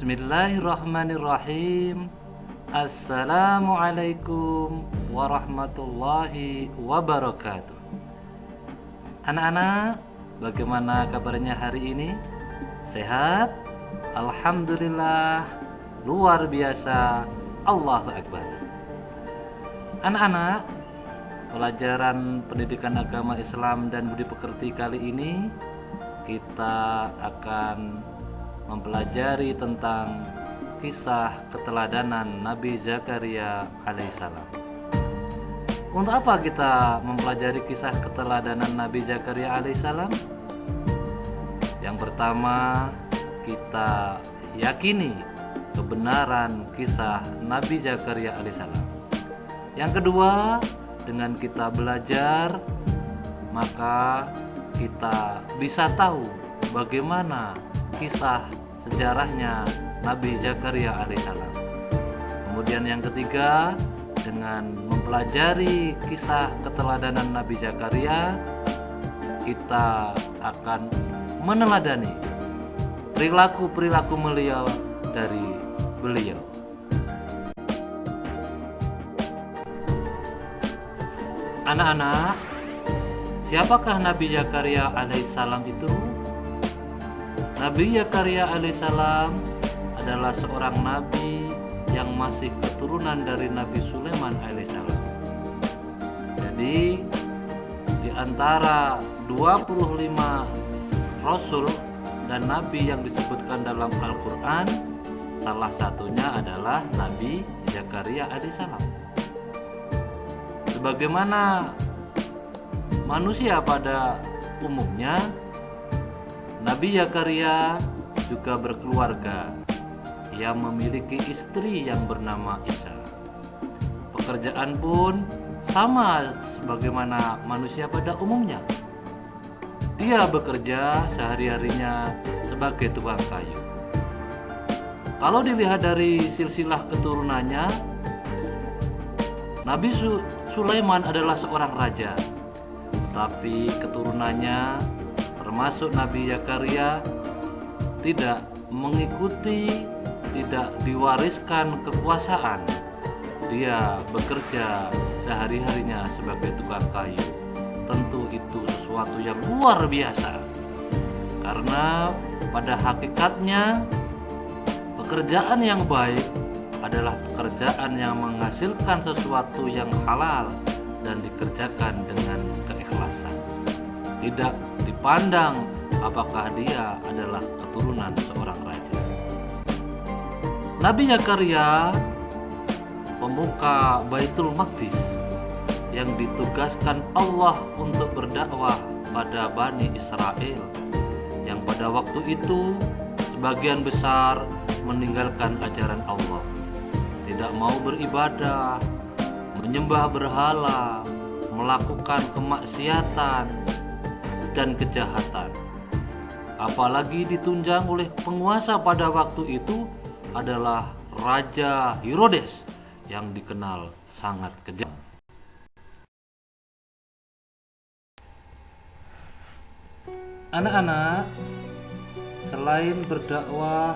Bismillahirrahmanirrahim. Assalamualaikum warahmatullahi wabarakatuh. Anak-anak, bagaimana kabarnya hari ini? Sehat? Alhamdulillah, luar biasa. Allahu Akbar. Anak-anak, pelajaran pendidikan agama Islam dan budi pekerti kali ini kita akan mempelajari tentang kisah keteladanan Nabi Zakaria alaihissalam. Untuk apa kita mempelajari kisah keteladanan Nabi Zakaria alaihissalam? Yang pertama, kita yakini kebenaran kisah Nabi Zakaria alaihissalam. Yang kedua, dengan kita belajar, maka kita bisa tahu bagaimana kisah sejarahnya Nabi Zakaria alaihissalam. Kemudian yang ketiga, dengan mempelajari kisah keteladanan Nabi Zakaria, kita akan meneladani perilaku-perilaku mulia dari beliau. Anak-anak, siapakah Nabi Zakaria alaihissalam itu? Nabi Zakaria alaihissalam adalah seorang nabi yang masih keturunan dari Nabi Sulaiman alaihissalam. Jadi di antara 25 rasul dan nabi yang disebutkan dalam Al-Quran, salah satunya adalah Nabi Zakaria alaihissalam. Sebagaimana manusia pada umumnya, Nabi Zakaria juga berkeluarga. Ia memiliki istri yang bernama Isa. Pekerjaan pun sama sebagaimana manusia pada umumnya. Dia bekerja sehari-harinya sebagai tukang kayu. Kalau dilihat dari silsilah keturunannya, Nabi Sulaiman adalah seorang raja, tapi keturunannya termasuk Nabi Zakaria tidak mengikuti, tidak diwariskan kekuasaan. Dia bekerja sehari-harinya sebagai tukang kayu. Tentu itu sesuatu yang luar biasa, karena pada hakikatnya pekerjaan yang baik adalah pekerjaan yang menghasilkan sesuatu yang halal dan dikerjakan dengan keikhlasan. Tidak dipandang apakah dia adalah keturunan seorang raja. Nabi Zakaria, pemuka Baitul Maqdis, yang ditugaskan Allah untuk berdakwah pada Bani Israel, yang pada waktu itu sebagian besar meninggalkan ajaran Allah, tidak mau beribadah, menyembah berhala, melakukan kemaksiatan dan kejahatan. Apalagi ditunjang oleh penguasa pada waktu itu adalah Raja Herodes yang dikenal sangat kejam. Anak-anak, selain berdakwah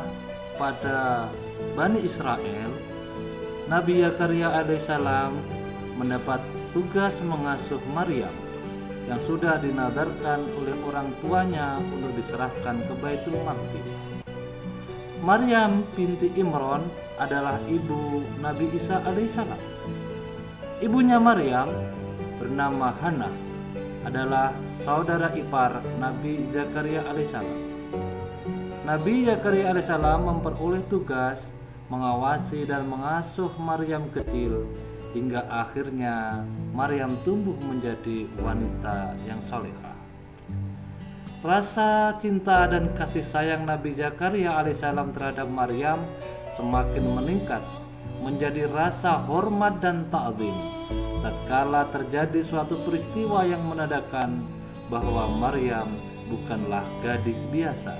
pada Bani Israel, Nabi Zakaria alaihissalam mendapat tugas mengasuh Maryam yang sudah dinadarkan oleh orang tuanya untuk diserahkan ke Baitul Maqdis. Maryam binti Imran adalah ibu Nabi Isa alaihissalam. Ibunya Maryam bernama Hana, adalah saudara ipar Nabi Zakaria alaihissalam. Nabi Zakaria alaihissalam memperoleh tugas mengawasi dan mengasuh Maryam kecil hingga akhirnya Maryam tumbuh menjadi wanita yang salehah. Rasa cinta dan kasih sayang Nabi Zakaria alaihissalam terhadap Maryam semakin meningkat menjadi rasa hormat dan ta'zim tatkala terjadi suatu peristiwa yang menandakan bahwa Maryam bukanlah gadis biasa,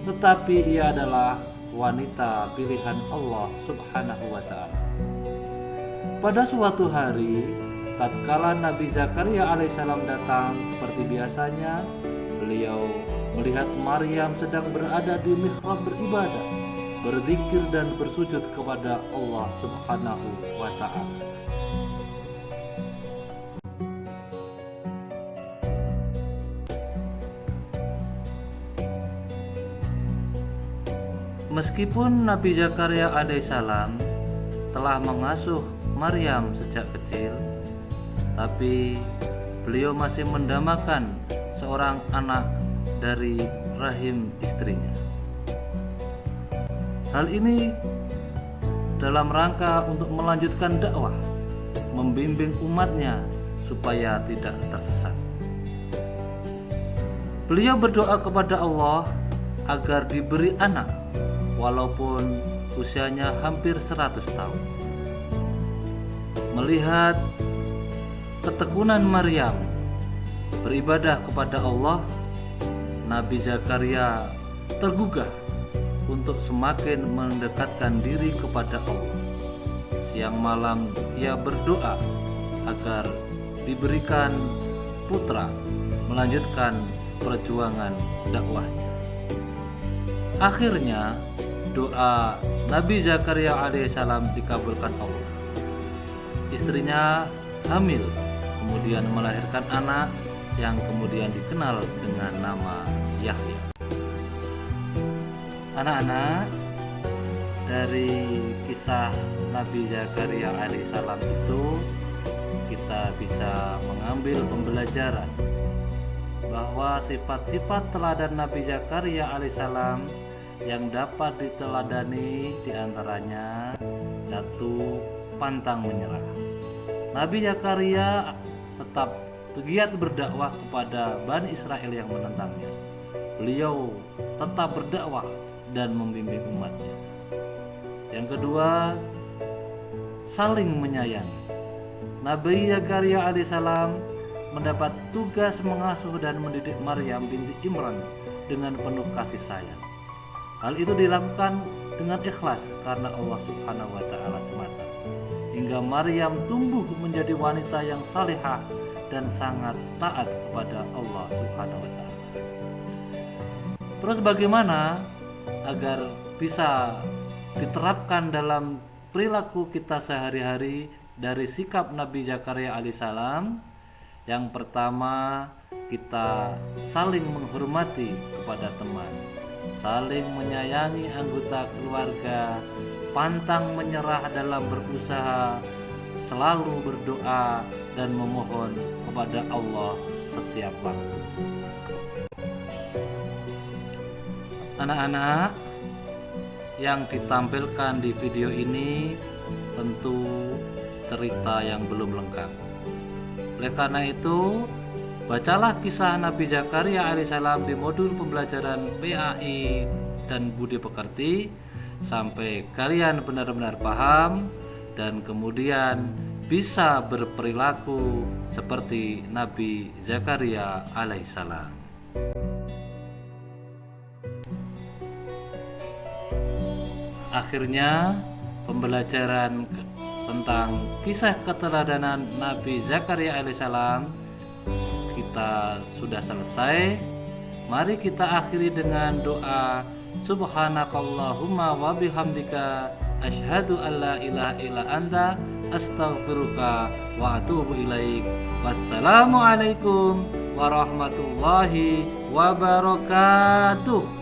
tetapi ia adalah wanita pilihan Allah Subhanahu wa ta'ala. Pada suatu hari, tatkala Nabi Zakaria alaihissalam datang seperti biasanya, beliau melihat Maryam sedang berada di mihrab beribadah. berzikir dan bersujud kepada Allah Subhanahu wa Ta'ala. Meskipun Nabi Zakaria alaihissalam telah mengasuh Maryam sejak kecil, tapi beliau masih mendambakan seorang anak dari rahim istrinya. Hal ini dalam rangka untuk melanjutkan dakwah, membimbing umatnya supaya tidak tersesat. Beliau berdoa kepada Allah agar diberi anak walaupun usianya hampir 100 tahun. Melihat ketekunan Maryam beribadah kepada Allah, Nabi Zakaria tergugah untuk semakin mendekatkan diri kepada Allah. Siang malam ia berdoa agar diberikan putra melanjutkan perjuangan dakwahnya. Akhirnya doa Nabi Zakaria alaihissalam dikabulkan Allah. Istrinya hamil, kemudian melahirkan anak yang kemudian dikenal dengan nama Yahya. Anak-anak, dari kisah Nabi Zakaria alaihissalam itu kita bisa mengambil pembelajaran bahwa sifat-sifat teladan Nabi Zakaria alaihissalam yang dapat diteladani diantaranya satu, pantang menyerah. Nabi Zakaria tetap giat berdakwah kepada Bani Israel yang menentangnya. Beliau tetap berdakwah dan membimbing umatnya. Yang kedua, saling menyayangi. Nabi Zakaria alaihissalam mendapat tugas mengasuh dan mendidik Maryam binti Imran dengan penuh kasih sayang. Hal itu dilakukan dengan ikhlas karena Allah Subhanahu wa Ta'ala semata, hingga Maryam tumbuh menjadi wanita yang salihah dan sangat taat kepada Allah Subhanahu wa Ta'ala. Terus bagaimana agar bisa diterapkan dalam perilaku kita sehari-hari dari sikap Nabi Zakaria alaihissalam? Yang pertama, kita saling menghormati kepada teman, saling menyayangi anggota keluarga, pantang menyerah dalam berusaha, selalu berdoa dan memohon kepada Allah setiap waktu. Anak-anak, yang ditampilkan di video ini tentu cerita yang belum lengkap. Oleh karena itu, bacalah kisah Nabi Zakaria alaihissalam di modul pembelajaran PAI dan Budi Pekerti sampai kalian benar-benar paham dan kemudian bisa berperilaku seperti Nabi Zakaria alaihissalam. Akhirnya pembelajaran tentang kisah keteladanan Nabi Zakaria alaihissalam kita sudah selesai. Mari kita akhiri dengan doa Subhanakallahumma wa bihamdika asyhadu an la ilaha illa anta astaghfiruka wa atubu ilaik. Wassalamualaikum warahmatullahi wabarakatuh.